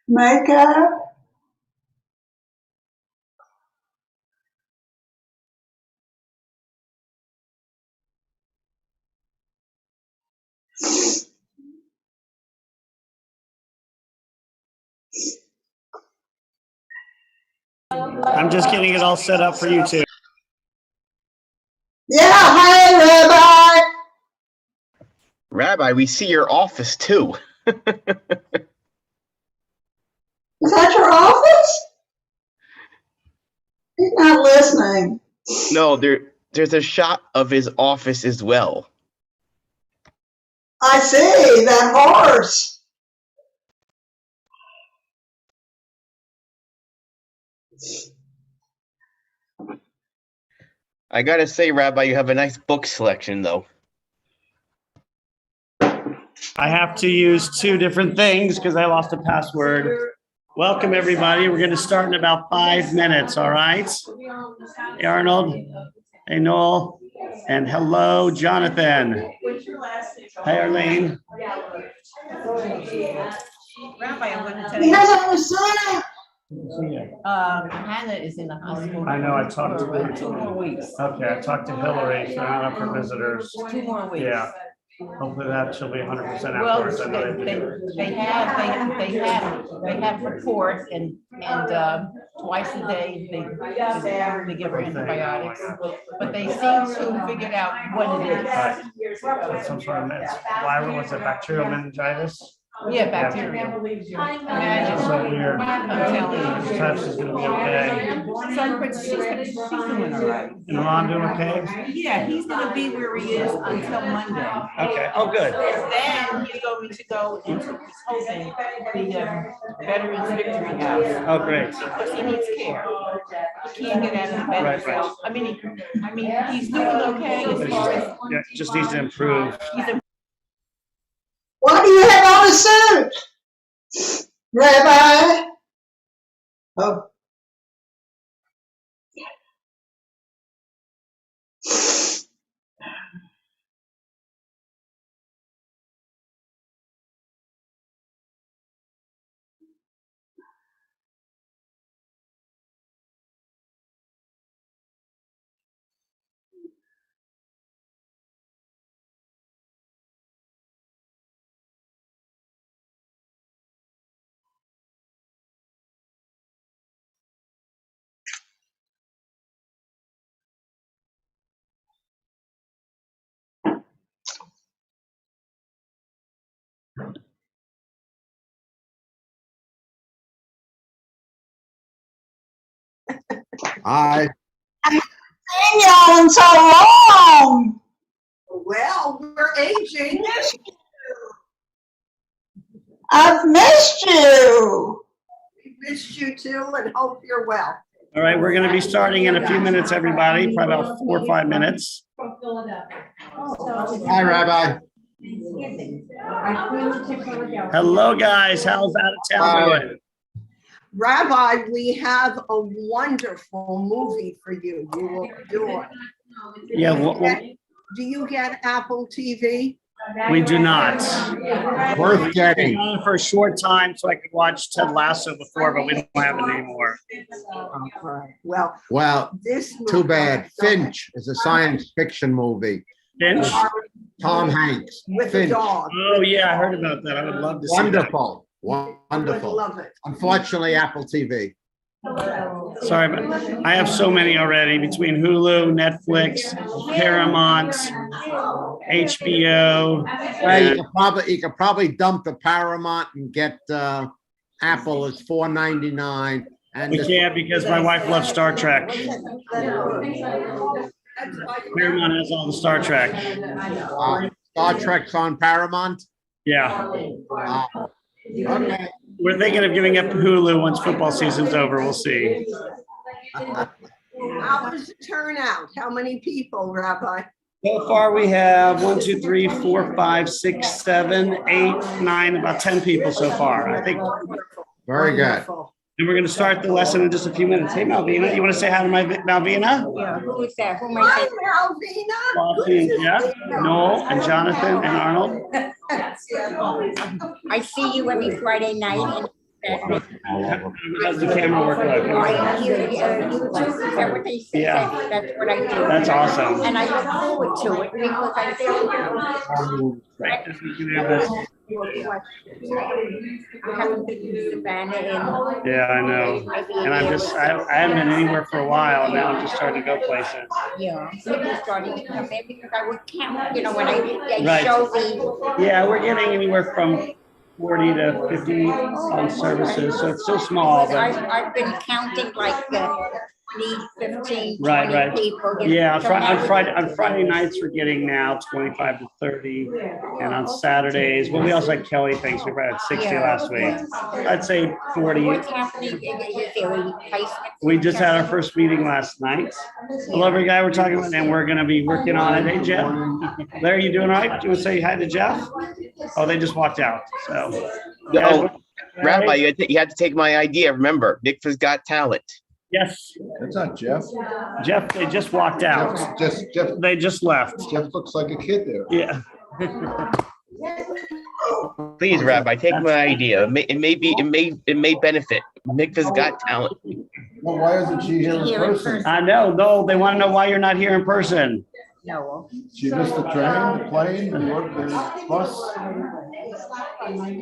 Makeup. I'm just getting it all set up for you two. Yeah, hey, Rabbi. Rabbi, we see your office too. Is that your office? He's not listening. No, there's a shot of his office as well. I see, that horse. I gotta say, Rabbi, you have a nice book selection, though. I have to use two different things because I lost a password. Welcome, everybody. We're going to start in about 5 minutes, all right? Hey, Arnold. Hey, Noel. And hello, Jonathan. Hey, Arlene. Rabbi, I'm going to tell He you. doesn't understand. Hannah is in the hospital. I know, I talked to her. 2 more weeks. Okay, I talked to Hillary. She's not up for visitors. 2 more weeks. Yeah. Hopefully that she'll be 100% Well, afterwards. I know they have report and twice a day they give her antibiotics, but they seem to have figured out what it is. Some sort of viral, was it bacterial meningitis? Yeah, bacteria. Imagine. So weird. I'm telling you. Perhaps she's gonna be okay. She's doing all right. And Ron doing okay? Yeah, he's gonna be where he is until Monday. Okay, oh, good. Then he's going to go into his hoping the Veterans Victory House. Oh, great. Because he needs care. He can't get out of the bed Right, himself. I mean, he's doing okay as far as Yeah, just needs to improve. Why do you have on a suit, Rabbi? Oh. Hi. I've seen y'all in so long. Well, we're aging. I've missed you. We missed you too and hope you're well. All right, we're going to be starting in a few minutes, everybody, probably about 4 or 5 minutes. Hi, Rabbi. Hello, guys. How's out of town going? Rabbi, we have a wonderful movie for you. You will adore. Yeah, Do you get Apple TV? we do not. Worth getting. On for a short time so I could watch Ted Lasso before, but we don't have it anymore. Well, Well, this too movie- bad. Finch is a science fiction movie. Finch? Tom Hanks. With a Finch. dog. Oh, yeah, I heard about that. I would love to see that. Wonderful. You would Wonderful. love it. Unfortunately, Apple TV. Sorry, but I have so many already between Hulu, Netflix, Paramount, HBO. Well, you could probably dump the Paramount and get Apple is $4.99. And We can't because my wife loves Star Trek. Paramount has all the Star Trek. Star Trek's on Paramount. Yeah. Okay. We're thinking of giving up Hulu once football season's over. We'll see. How was the turnout? How many people, Rabbi? So far, we have 1, 2, 3, 4, 5, 6, 7, 8, 9, about 10 people so far. I think. Very good. Wonderful. And we're going to start the lesson in just a few minutes. Hey, Malvina, you want to say hi to my Malvina? Yeah, who is that? Who am I Hi, saying? Malvina. Lottie and Jeff, Noel and Jonathan and Arnold. I see you every Friday night. How's the camera work like? YouTube, is that what they say? Yeah. That's what I do. That's awesome. And I look forward to it because I feel I haven't been to Savannah in. Yeah, I know. And I haven't been anywhere for a while. Now I'm just starting to go places. Yeah, so just starting to come in because I would count, you know, when they Right. show the. Yeah, we're getting anywhere from 40 to 50 on services, so it's still small, but I've been counting like 15, Right, 20 right. people. you know, yeah, so now on Friday nights, we're getting now 25 to 30. And on Saturdays, well, we also had Kelly things. We had 60 last week. I'd say 40. What's happening? Is there a replacement? We just had our first meeting last night. Hello, every guy we're talking about, and we're going to be working on it. Hey, Jeff. Larry, you doing all right? Do you want to say hi to Jeff? Oh, they just walked out. So, Oh, Rabbi, you had to take my idea. Remember, Mikvah's Got Talent. Yes, That's not Jeff. Jeff, they just walked out. Jeff They just left. looks like a kid there. Yeah. Please, Rabbi, take my idea. It may benefit. Mikvah's Got Talent. Well, why isn't she here in person? I know. No, they want to know why you're not here in person. No. She missed the train, the plane, the bus.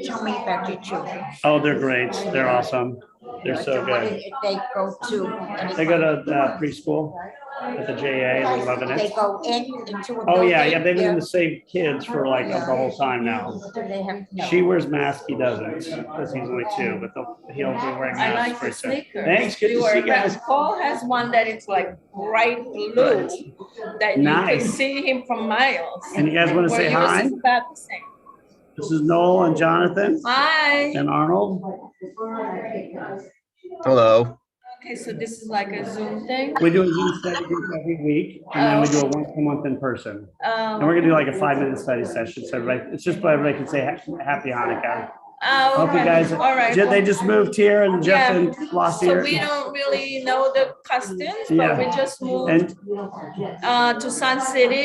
Tell me about your children. Oh, they're great. They're awesome. They're so what good. is it they go to? They go to preschool at the JA. They're loving They it. go into a Oh, yeah. building? Yeah. They've been the same kids for like the whole time now. Do they have? No. She wears masks. He doesn't because he's only 2, but he'll be wearing I masks like for the sure. sneakers. Thanks. Good to see you guys. Paul has one that is like bright blue that you can Nice. see him from miles. And you guys want to Where say yours hi? is about the same. This is Noel and Jonathan Hi. and Arnold. Hello. Okay, so this is like a Zoom thing. We do a Zoom study group every week, and then we do a once a month in person. And we're gonna do like a 5-minute study session. So everybody, it's just so everybody can say Happy Hanukkah. Oh, Hope you guys, all right. they just moved here and Jeff Yeah. and Flossie So here. we don't really know the customs, Yeah. but we just moved And to Sun City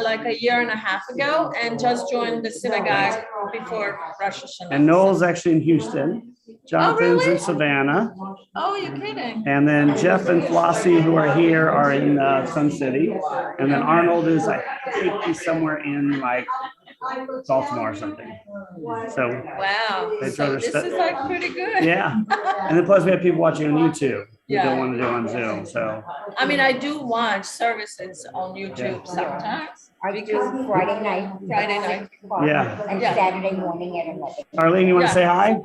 like a year and a half ago and just joined the synagogue before Rosh Hashanah. and Noel's actually in Houston. Jonathan's really? in Savannah. Oh, you're kidding. And then Jeff and Flossie, who are here, are in Sun City. And then Arnold is, I think he's somewhere in like Baltimore or something. So, Wow. They So drove this us- is like pretty good. yeah. And then plus we have people watching on YouTube who Yeah. don't want to do on Zoom, so. I mean, I do watch services on YouTube sometimes. I do Friday night. Friday night. Yeah. And Yeah. Saturday morning at 11. Arlene, you want to say hi?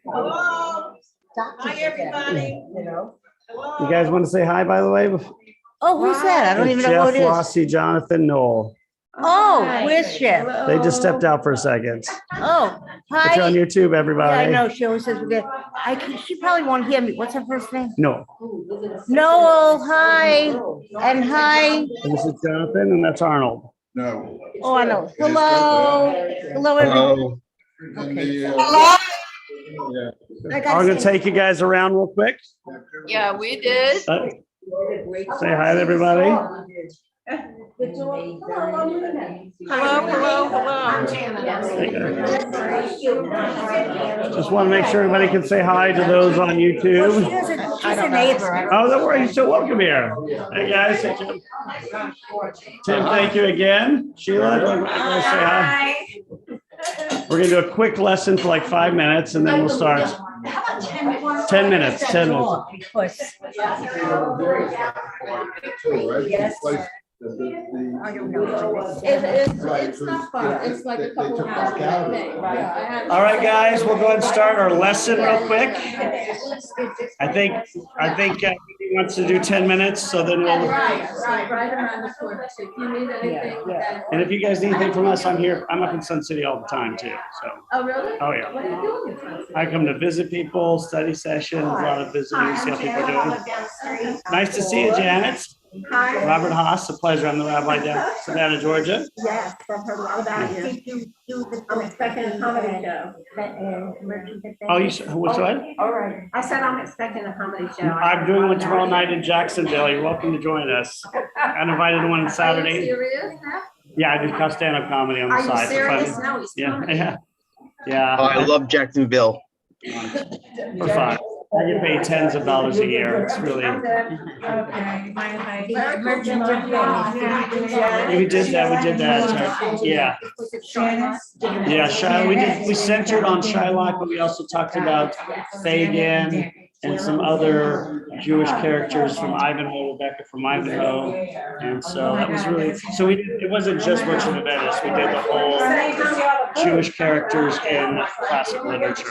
Hello. Hi, everybody. You guys want to say hi, by the way? Oh, who's that? I don't even know who it Jeff, is. Flossie, Jonathan, Noel. Oh, where's Chef? They just stepped out for a second. Oh, But you're on hi. YouTube, Yeah, everybody. I know. She always says we're good. She probably won't hear me. What's her first name? No. Noel, hi. And hi. And this is Jonathan, and that's Arnold. No. Oh, I know. Hello. Hello, everyone. Hello. I'm gonna take you guys around real quick. Yeah, we did. Say hi to everybody. Hello. Just want to make sure everybody can say hi to those on YouTube. She's a neighbor. Oh, don't worry, you're still welcome here. Hey, guys. Hey, Tim. Tim, thank you again. Sheila, do you want to say hi? We're gonna do a quick lesson for like 5 minutes and then we'll start. 10 minutes, 10 minutes. I don't know. It's not fun. It's like a couple hours thing. All right, guys, we'll go ahead and start our lesson real quick. I think wants to do 10 minutes, so then we'll, Right around the corner. So if you need anything, then. and if you guys need anything from us, I'm here. I'm up in Sun City all the time too, so. Oh, really? Oh, yeah. What are you doing in Sun City? I come to visit people, study sessions, a lot of visiting, see how people are doing. Nice to see you, Janet. Hi. Robert Haas, a pleasure. I'm the rabbi down in Savannah, Georgia. Yes, I've heard a lot about you. I'm expecting a comedy show. Oh, which one? All right. I said I'm expecting a comedy show. I'm doing one tomorrow night in Jacksonville. You're welcome to join us. I invited one on Are you Saturday. serious now? Yeah, I do stand-up comedy on the Are you side. for fun. serious? No, he's Yeah, coming. yeah, Oh, I yeah. love Jacksonville. For fun. I get paid tens of dollars a year. It's really. Okay. We did that. Yeah. Yeah, we centered on Shylock, but we also talked about Fagin and some other Jewish characters from Ivanhoe, Rebecca from Ivanhoe. And so that was really, it wasn't just Merchant of Venice. We did the whole Jewish characters in classic literature.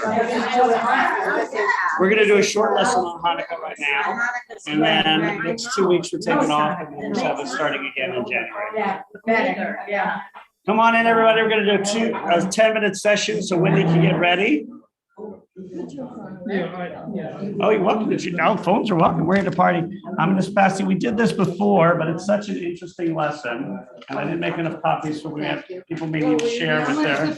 We're gonna do a short lesson on Hanukkah right now. And then the next 2 weeks, we're taking off and we'll just have it starting again in January. Better, yeah. Come on in, everybody. We're gonna do a 10-minute session, so Wendy can get ready. Oh, you're welcome. No, phones are welcome. We're here to party. I'm gonna pass you. We did this before, but it's such an interesting lesson. And I didn't make enough copies, so we have people may need to share with their.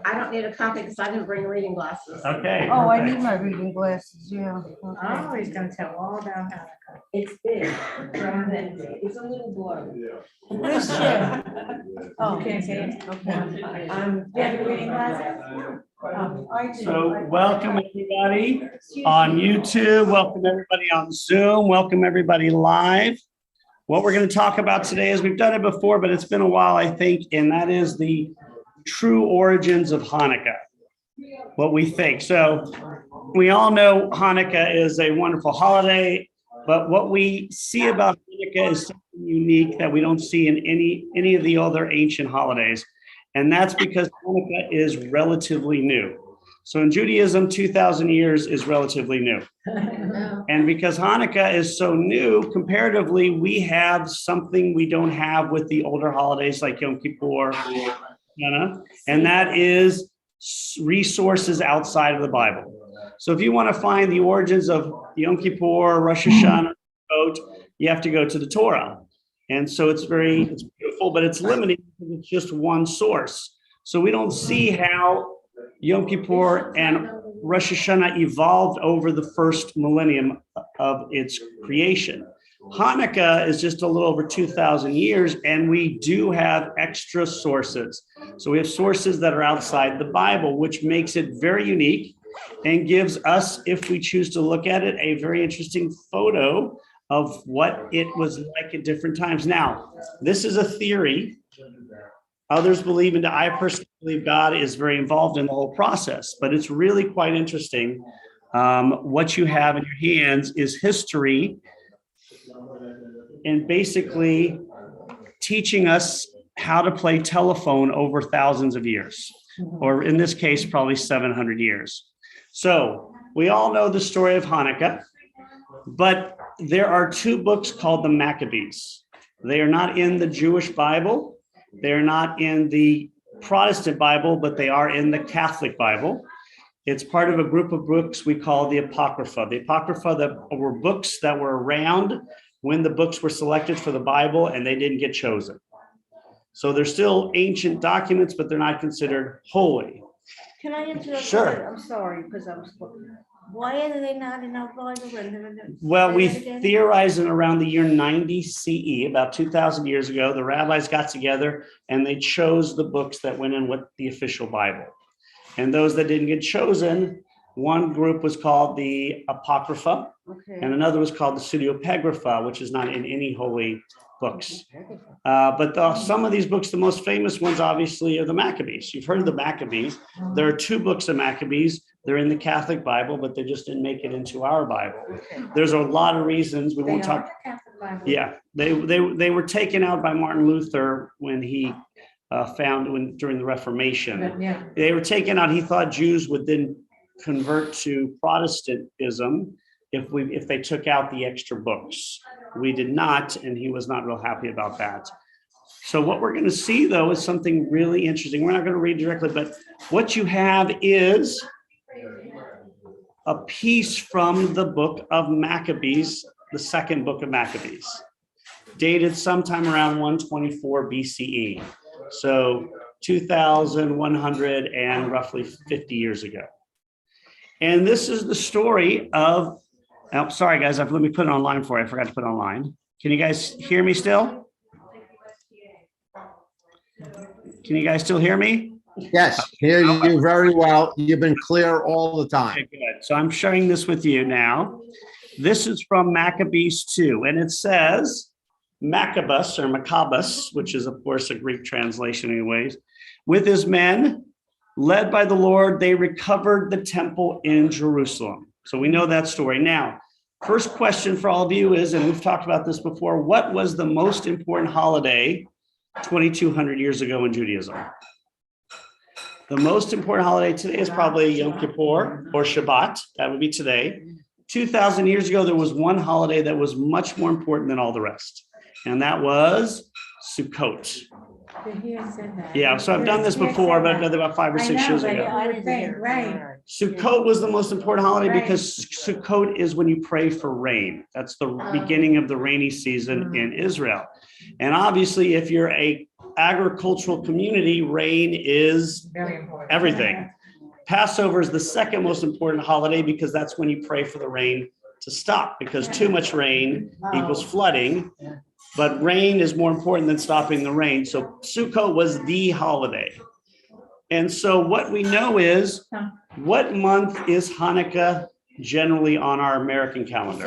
I don't need a copy because I didn't bring reading glasses. Okay. Oh, I perfect. need my reading glasses, yeah. Oh, he's gonna tell all about Hanukkah. It's big. It's a little blurry. Where's Jim? Oh, Can't see it. okay. Do you have your reading glasses? So welcome everybody on YouTube. Welcome everybody on Zoom. Welcome everybody live. What we're going to talk about today is we've done it before, but it's been a while, I think, and that is the true origins of Hanukkah. What we think. So we all know Hanukkah is a wonderful holiday, but what we see about Hanukkah is something unique that we don't see in any of the other ancient holidays. And that's because Hanukkah is relatively new. So in Judaism, 2,000 years is relatively new. And because Hanukkah is so new, comparatively, we have something we don't have with the older holidays like Yom Kippur, and that is resources outside of the Bible. So if you want to find the origins of Yom Kippur, Rosh Hashanah, you have to go to the Torah. And so it's beautiful, but it's limited because it's just one source. So we don't see how Yom Kippur and Rosh Hashanah evolved over the first millennium of its creation. Hanukkah is just a little over 2,000 years, and we do have extra sources. So we have sources that are outside the Bible, which makes it very unique and gives us, if we choose to look at it, a very interesting photo of what it was like at different times. Now, this is a theory. Others believe in it. I personally believe God is very involved in the whole process, but it's really quite interesting. What you have in your hands is history and basically teaching us how to play telephone over thousands of years, or in this case, probably 700 years. So we all know the story of Hanukkah, but there are two books called the Maccabees. They are not in the Jewish Bible. They're not in the Protestant Bible, but they are in the Catholic Bible. It's part of a group of books we call the Apocrypha. The Apocrypha that were books that were around when the books were selected for the Bible and they didn't get chosen. So they're still ancient documents, but they're not considered holy. Can I interrupt? Sure. I'm sorry, because why are they not in our Bible? Well, we theorize in around the year 90 CE, about 2,000 years ago, the rabbis got together and they chose the books that went in with the official Bible. And those that didn't get chosen, one group was called the Apocrypha, and another was called the Pseudepigrapha, which is not in any holy books. But some of these books, the most famous ones, obviously, are the Maccabees. You've heard of the Maccabees. There are two books of Maccabees. They're in the Catholic Bible, but they just didn't make it into our Bible. There's a lot of reasons we won't talk. Yeah, they were taken out by Martin Luther when he during the Reformation. They were taken out. He thought Jews would then convert to Protestantism, if they took out the extra books. We did not, and he was not real happy about that. So what we're going to see, though, is something really interesting. We're not going to read directly, but what you have is a piece from the book of Maccabees, the second book of Maccabees, dated sometime around 124 BCE. So 2,100 and roughly 50 years ago. And this is the story of, oh, sorry, guys, let me put it online for you. I forgot to put it online. Can you guys hear me still? Can you guys still hear me? Yes, hear you very well. You've been clear all the time. Okay, good. So I'm sharing this with you now. This is from Maccabees 2, and it says, Maccabees, which is, of course, a Greek translation anyways, with his men, led by the Lord, they recovered the temple in Jerusalem. So we know that story. Now, first question for all of you is, and we've talked about this before, what was the most important holiday 2,200 years ago in Judaism? The most important holiday today is probably Yom Kippur or Shabbat. That would be today. 2,000 years ago, there was one holiday that was much more important than all the rest, and that was Sukkot. Yeah, so I've done this before, but I've done it about 5 or 6 years ago. Sukkot was the most important holiday because Sukkot is when you pray for rain. That's the beginning of the rainy season in Israel. And obviously, if you're a agricultural community, rain is everything. Passover is the second most important holiday because that's when you pray for the rain to stop, because too much rain equals flooding. But rain is more important than stopping the rain. So Sukkot was the holiday. And so what we know is, what month is Hanukkah generally on our American calendar?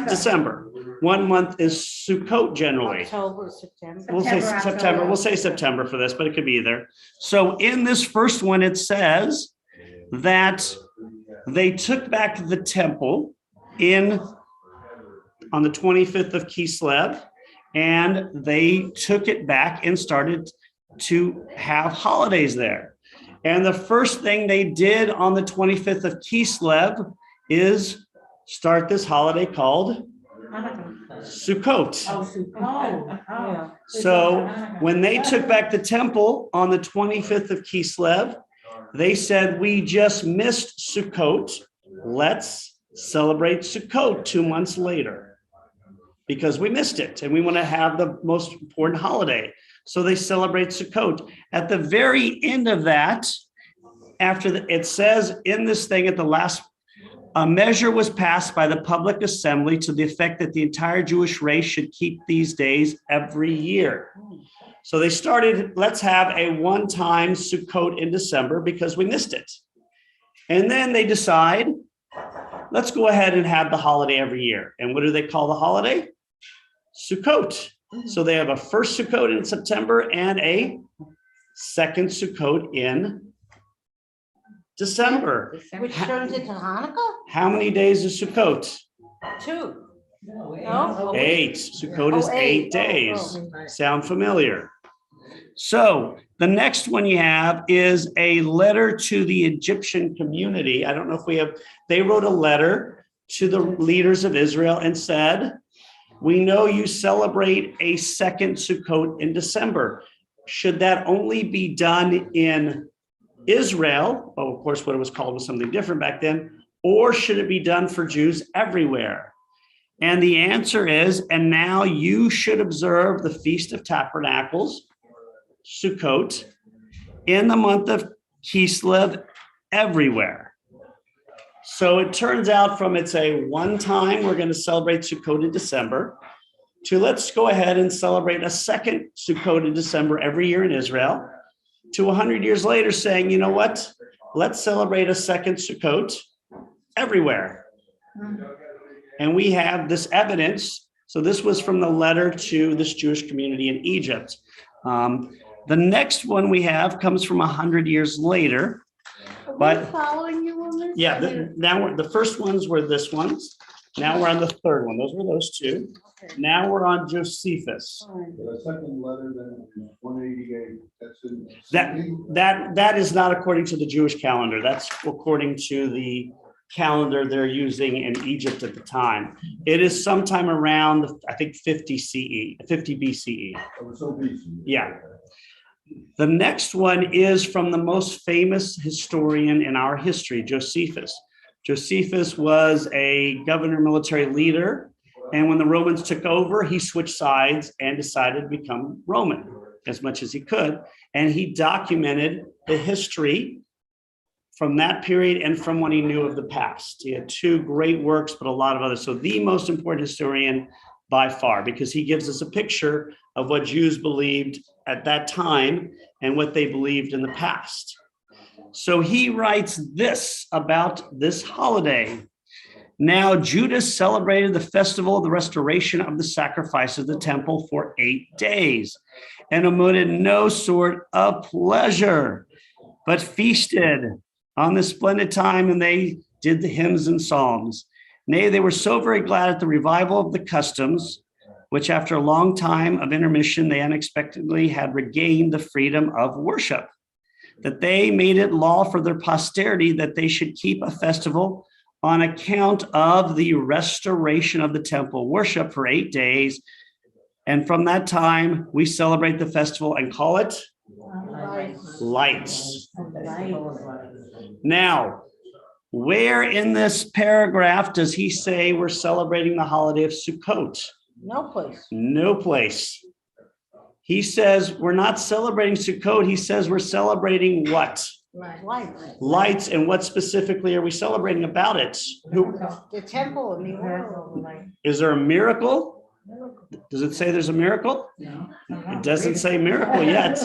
December. 1 month is Sukkot generally. October, September. We'll say September. We'll say September for this, but it could be either. So in this first one, it says that they took back the temple on the 25th of Kislev, and they took it back and started to have holidays there. And the first thing they did on the 25th of Kislev is start this holiday called Sukkot. So when they took back the temple on the 25th of Kislev, they said, we just missed Sukkot. Let's celebrate Sukkot 2 months later, because we missed it and we want to have the most important holiday. So they celebrate Sukkot. At the very end of that, it says in this thing at the last, a measure was passed by the public assembly to the effect that the entire Jewish race should keep these days every year. So they started, let's have a one-time Sukkot in December because we missed it. And then they decide, let's go ahead and have the holiday every year. And what do they call the holiday? Sukkot. So they have a first Sukkot in September and a second Sukkot in December. Which turns into Hanukkah? How many days is Sukkot? 2. No? 8. Sukkot is 8 days. Oh. Sound familiar? So the next one you have is a letter to the Egyptian community. I don't know if they wrote a letter to the leaders of Israel and said, we know you celebrate a second Sukkot in December. Should that only be done in Israel? Oh, of course, what it was called was something different back then. Or should it be done for Jews everywhere? And the answer is, and now you should observe the Feast of Tabernacles, Sukkot, in the month of Kislev everywhere. So it turns out from it's a one time we're going to celebrate Sukkot in December to let's go ahead and celebrate a second Sukkot in December every year in Israel, to 100 years later saying, you know what, let's celebrate a second Sukkot everywhere. And we have this evidence. So this was from the letter to this Jewish community in Egypt. The next one we have comes from 100 years later. But following you on this? yeah, the first ones were this ones. Now we're on the third one. Those were those two. Now we're on Josephus. The second letter then is 188. That's in. That is not according to the Jewish calendar. That's according to the calendar they're using in Egypt at the time. It is sometime around, I think, 50 BCE. Yeah. The next one is from the most famous historian in our history, Josephus. Josephus was a governor, military leader, and when the Romans took over, he switched sides and decided to become Roman as much as he could. And he documented the history from that period and from what he knew of the past. He had two great works, but a lot of others. So the most important historian by far, because he gives us a picture of what Jews believed at that time and what they believed in the past. So he writes this about this holiday. Now, Judah celebrated the festival of the restoration of the sacrifice of the temple for 8 days and omitted no sort of pleasure, but feasted on the splendid time, and they did the hymns and psalms. Nay, they were so very glad at the revival of the customs, which after a long time of intermission, they unexpectedly had regained the freedom of worship, that they made it law for their posterity that they should keep a festival on account of the restoration of the temple worship for 8 days. And from that time, we celebrate the festival and call it Lights. Now, where in this paragraph does he say we're celebrating the holiday of Sukkot? No place. No place. He says we're not celebrating Sukkot. He says we're celebrating what? Lights. Lights. And what specifically are we celebrating about it? The temple and the oil. Is there a miracle? Does it say there's a miracle? It doesn't say miracle yet.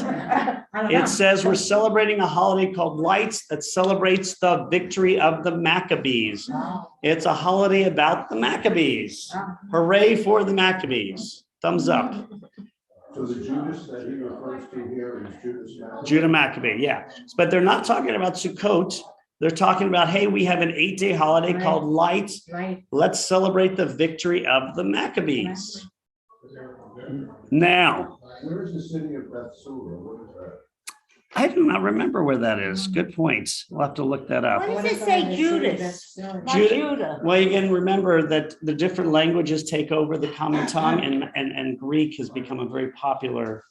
It says we're celebrating a holiday called Lights that celebrates the victory of the Maccabees. It's a holiday about the Maccabees. Hooray for the Maccabees. Thumbs up. So the Judas that he refers to here is Judas Maccabee? Judah Maccabee, yeah. But they're not talking about Sukkot. They're talking about, hey, we have an 8-day holiday called Lights. Right. Let's celebrate the victory of the Maccabees. Now, Where is the city of Bethsura? What is that? I do not remember where that is. Good points. We'll have to look that up. Why does it say Judas? Not Judah. Well, you can remember that the different languages take over the common tongue, and Greek has become a very popular.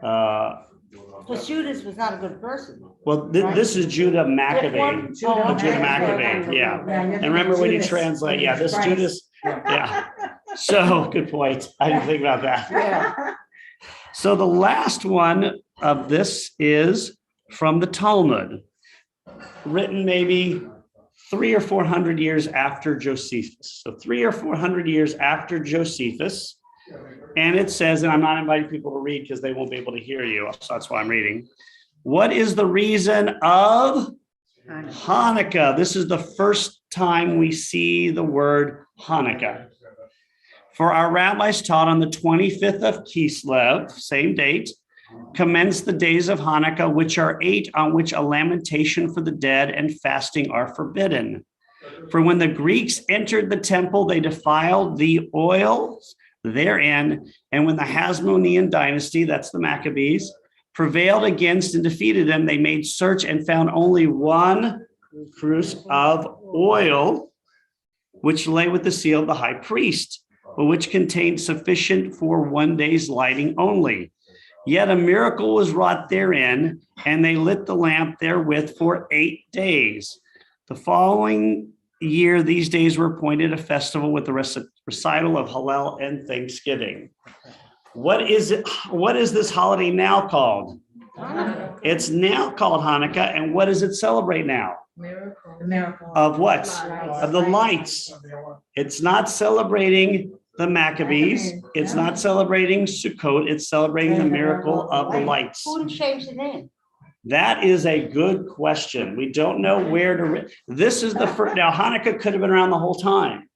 Because Judas was not a good person. Well, this is Judah Maccabee. Oh, Judah Maccabee, yeah. And remember when you translate, yeah, this Judas, yeah. So good point. I didn't think about that. Yeah. So the last one of this is from the Talmud, written maybe 300 or 400 years after Josephus. So 300 or 400 years after Josephus. And it says, and I'm not inviting people to read because they won't be able to hear you. So that's why I'm reading. What is the reason of Hanukkah? This is the first time we see the word Hanukkah. For our rabbis taught on the 25th of Kislev, same date, commence the days of Hanukkah, which are 8, on which a lamentation for the dead and fasting are forbidden. For when the Greeks entered the temple, they defiled the oils therein, and when the Hasmonean dynasty, that's the Maccabees, prevailed against and defeated them, they made search and found only one cruse of oil, which lay with the seal of the high priest, but which contained sufficient for 1 day's lighting only. Yet a miracle was wrought therein, and they lit the lamp therewith for 8 days. The following year, these days were appointed a festival with the recital of Hallel and Thanksgiving. What is it? What is this holiday now called? Hanukkah. It's now called Hanukkah, and what does it celebrate now? Miracle. Of what? Of the lights. It's not celebrating the Maccabees. It's not celebrating Sukkot. It's celebrating the miracle of the lights. Who changed the name? That is a good question. We don't know where to. This is the first. Now Hanukkah could have been around the whole time.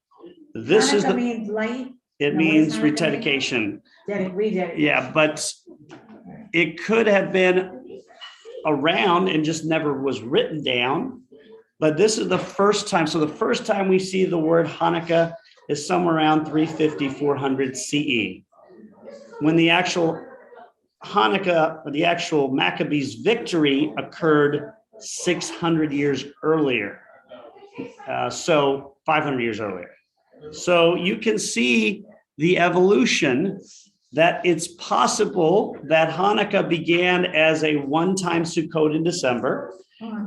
This is the. Means light. It means rededication. Yeah, but it could have been around and just never was written down. But this is the first time. So the first time we see the word Hanukkah is somewhere around 350, 400 CE. When the actual Hanukkah, or the actual Maccabees victory occurred 600 years earlier. So 500 years earlier. So you can see the evolution that it's possible that Hanukkah began as a one-time Sukkot in December,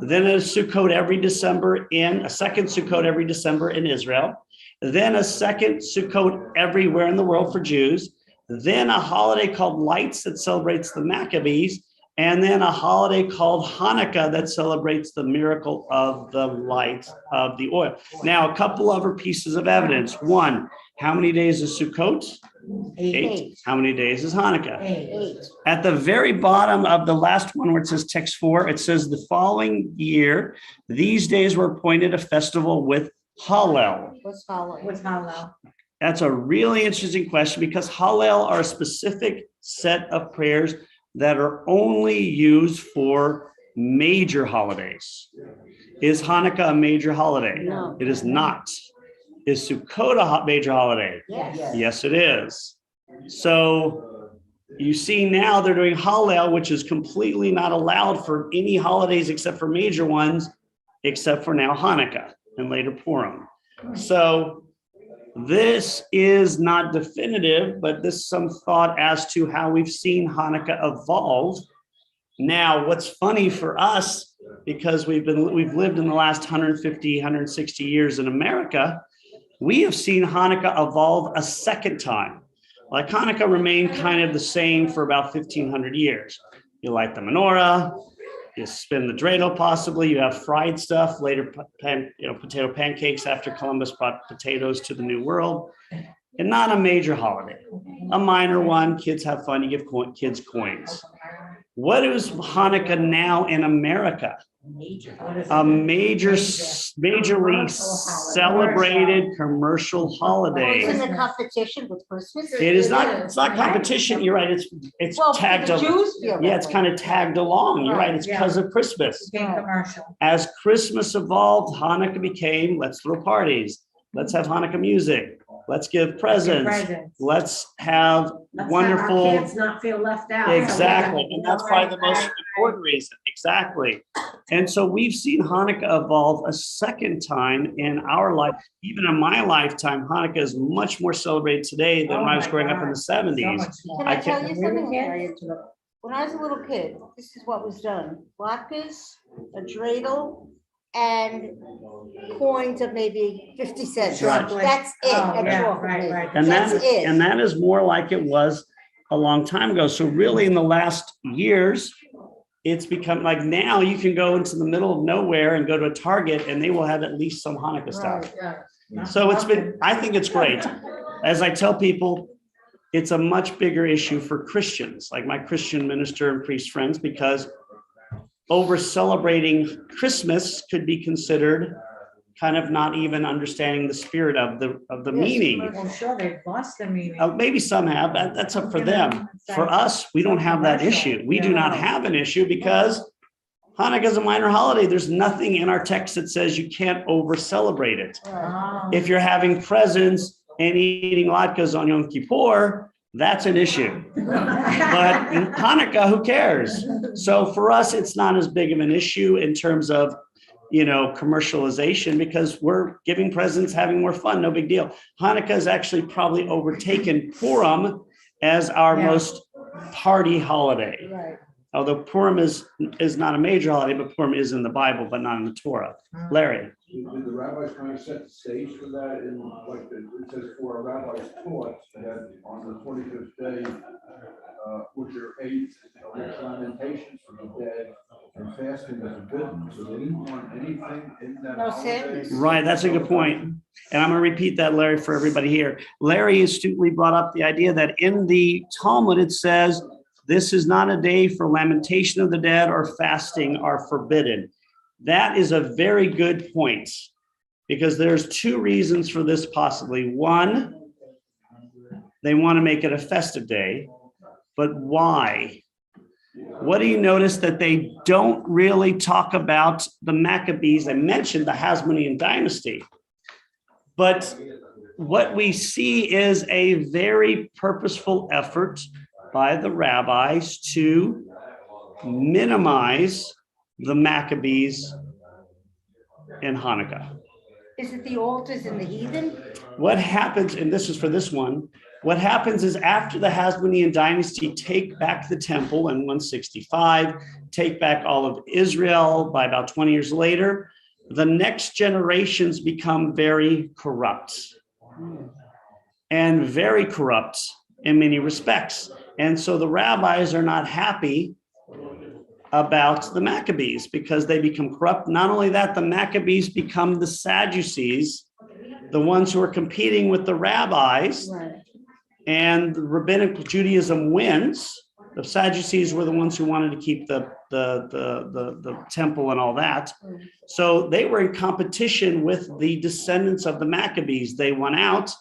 then a Sukkot every December a second Sukkot every December in Israel, then a second Sukkot everywhere in the world for Jews, then a holiday called Lights that celebrates the Maccabees, and then a holiday called Hanukkah that celebrates the miracle of the light of the oil. Now, a couple other pieces of evidence. One, how many days is Sukkot? 8. How many days is Hanukkah? 8. At the very bottom of the last one where it says text 4, it says the following year, these days were appointed a festival with Hallel. What's Hallel? That's a really interesting question because Hallel are a specific set of prayers that are only used for major holidays. Is Hanukkah a major holiday? No. It is not. Is Sukkot a major holiday? Yes. Yes, it is. So you see now they're doing Hallel, which is completely not allowed for any holidays except for major ones, except for now Hanukkah and later Purim. So this is not definitive, but this is some thought as to how we've seen Hanukkah evolve. Now, what's funny for us, because we've lived in the last 150, 160 years in America, we have seen Hanukkah evolve a second time. Like Hanukkah remained kind of the same for about 1,500 years. You light the menorah, you spin the dreidel possibly, you have fried stuff, later potato pancakes after Columbus brought potatoes to the New World, and not a major holiday. A minor one, kids have fun, you give kids coins. What is Hanukkah now in America? A majorly celebrated commercial holiday. It's in a competition with Christmas. It is not, it's not competition. You're right. It's Well, tagged the up. Jews feel Yeah, that it's way. kind of tagged along. You're right. It's because of Christmas. Commercial. As Christmas evolved, Hanukkah became, let's throw parties. Let's have Hanukkah music. Let's give presents. Let's have wonderful. Kids not feel left out. Exactly. And that's probably the most important reason. Exactly. And so we've seen Hanukkah evolve a second time in our life. Even in my lifetime, Hanukkah is much more celebrated today than when I was growing up in the 70s. Can I I tell can't- you something, Larry? When I was a little kid, this is what was done. Latkes, a dreidel, and coins of maybe 50 cents. Right. That's it. Oh, That's yeah, all. right. And That's it. that is more like it was a long time ago. So really in the last years, it's become like now you can go into the middle of nowhere and go to a Target and they will have at least some Hanukkah stuff. So I think it's great. As I tell people, it's a much bigger issue for Christians, like my Christian minister and priest friends, because over celebrating Christmas could be considered kind of not even understanding the spirit of the meaning. I'm sure they've lost the meaning. Maybe some have, that's up for them. For us, we don't have that issue. We do not have an issue because Hanukkah is a minor holiday. There's nothing in our text that says you can't over celebrate it. If you're having presents and eating latkes on Yom Kippur, that's an issue. But in Hanukkah, who cares? So for us, it's not as big of an issue in terms of, commercialization, because we're giving presents, having more fun, no big deal. Hanukkah has actually probably overtaken Purim as our most party holiday. Right. Although Purim is not a major holiday, but Purim is in the Bible, but not in the Torah. Larry. Did the rabbis kind of set the stage for that? And like it says, for a rabbi's taught that on the 25th day, which are 8 lamentations for the dead and fasting is forbidden. So they didn't want anything in that. No holiday. sadness. Right, that's a good point. And I'm going to repeat that, Larry, for everybody here. Larry astutely brought up the idea that in the Talmud, it says, this is not a day for lamentation of the dead or fasting are forbidden. That is a very good point, because there's 2 reasons for this possibly. One, they want to make it a festive day, but why? What do you notice that they don't really talk about the Maccabees? I mentioned the Hasmonean dynasty, but what we see is a very purposeful effort by the rabbis to minimize the Maccabees in Hanukkah. Is it the altars and the heathen? What happens, and this is for this one, what happens is after the Hasmonean dynasty take back the temple in 165, take back all of Israel by about 20 years later, the next generations become very corrupt. And very corrupt in many respects. And so the rabbis are not happy about the Maccabees because they become corrupt. Not only that, the Maccabees become the Sadducees, the ones who are competing with the rabbis, and rabbinic Judaism wins. The Sadducees were the ones who wanted to keep the temple and all that. So they were in competition with the descendants of the Maccabees. They won out.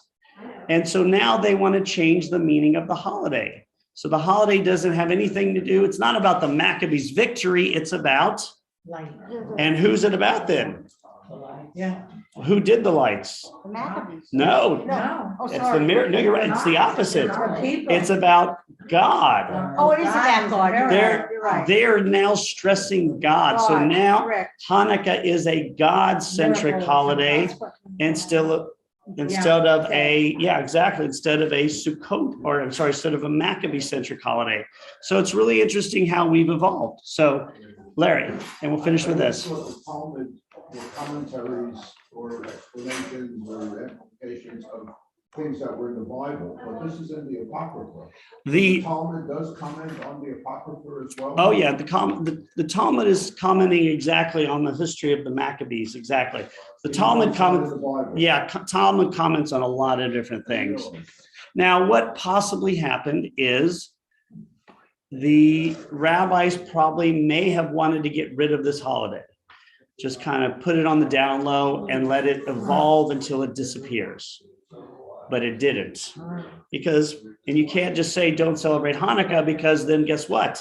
And so now they want to change the meaning of the holiday. So the holiday doesn't have anything to do. It's not about the Maccabees' victory. It's about, and who's it about then? Yeah. Who did the lights? The Maccabees? No, No. Oh, it's the sorry. mirror. No, you're right. It's the opposite. It's about God. Oh, it is about God. You're They're, right. they're now stressing God. So God, now correct. Hanukkah is a God-centric holiday instead of instead of a Sukkot, or I'm sorry, instead of a Maccabee-centric holiday. So it's really interesting how we've evolved. So Larry, and we'll finish with this. The Talmud were commentaries or explanations or implications of things that were in the Bible, but this is in the Apocrypha. The Talmud does comment on the Apocrypha as well? Oh, yeah, the Talmud is commenting exactly on the history of the Maccabees, exactly. The Talmud comments, Talmud comments on a lot of different things. Now, what possibly happened is the rabbis probably may have wanted to get rid of this holiday. Just kind of put it on the down low and let it evolve until it disappears. But it didn't, because, and you can't just say, don't celebrate Hanukkah, because then guess what?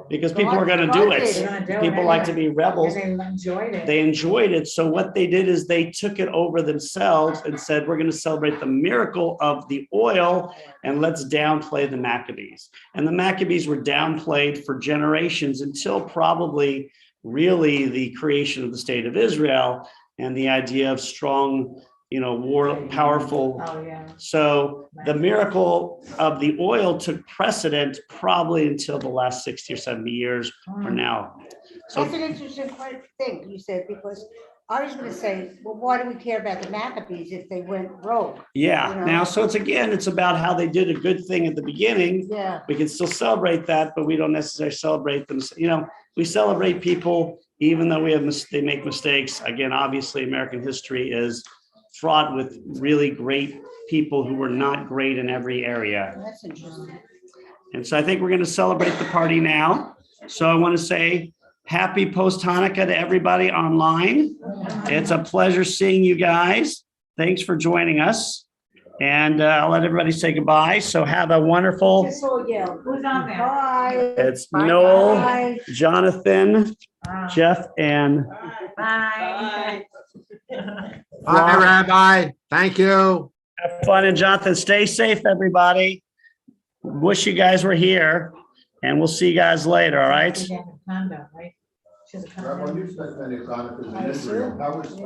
Because people are going to do it. People like to be rebels. They enjoyed it. So what they did is they took it over themselves and said, we're going to celebrate the miracle of the oil and let's downplay the Maccabees. And the Maccabees were downplayed for generations until probably really the creation of the state of Israel and the idea of strong, powerful. So the miracle of the oil took precedent probably until the last 60 or 70 years or now. So That's an interesting thing you said, because I was gonna say, well, why do we care about the Maccabees if they went rogue? yeah, now, so it's about how they did a good thing at the beginning. Yeah. We can still celebrate that, but we don't necessarily celebrate them. We celebrate people, even though they make mistakes. Again, obviously, American history is fraught with really great people who were not great in every area. That's interesting. And so I think we're going to celebrate the party now. So I want to say happy post-Hanukkah to everybody online. It's a pleasure seeing you guys. Thanks for joining us. And I'll let everybody say goodbye. So have a wonderful. Who's on there? Bye. It's Bye. Noel, Bye. Jonathan, Jeff, and Bye. Bye, Rabbi. Thank you. have fun. And Jonathan, stay safe, everybody. Wish you guys were here, and we'll see you guys later. All right. Rabbi, you spent many Hanukkahs in Israel. How was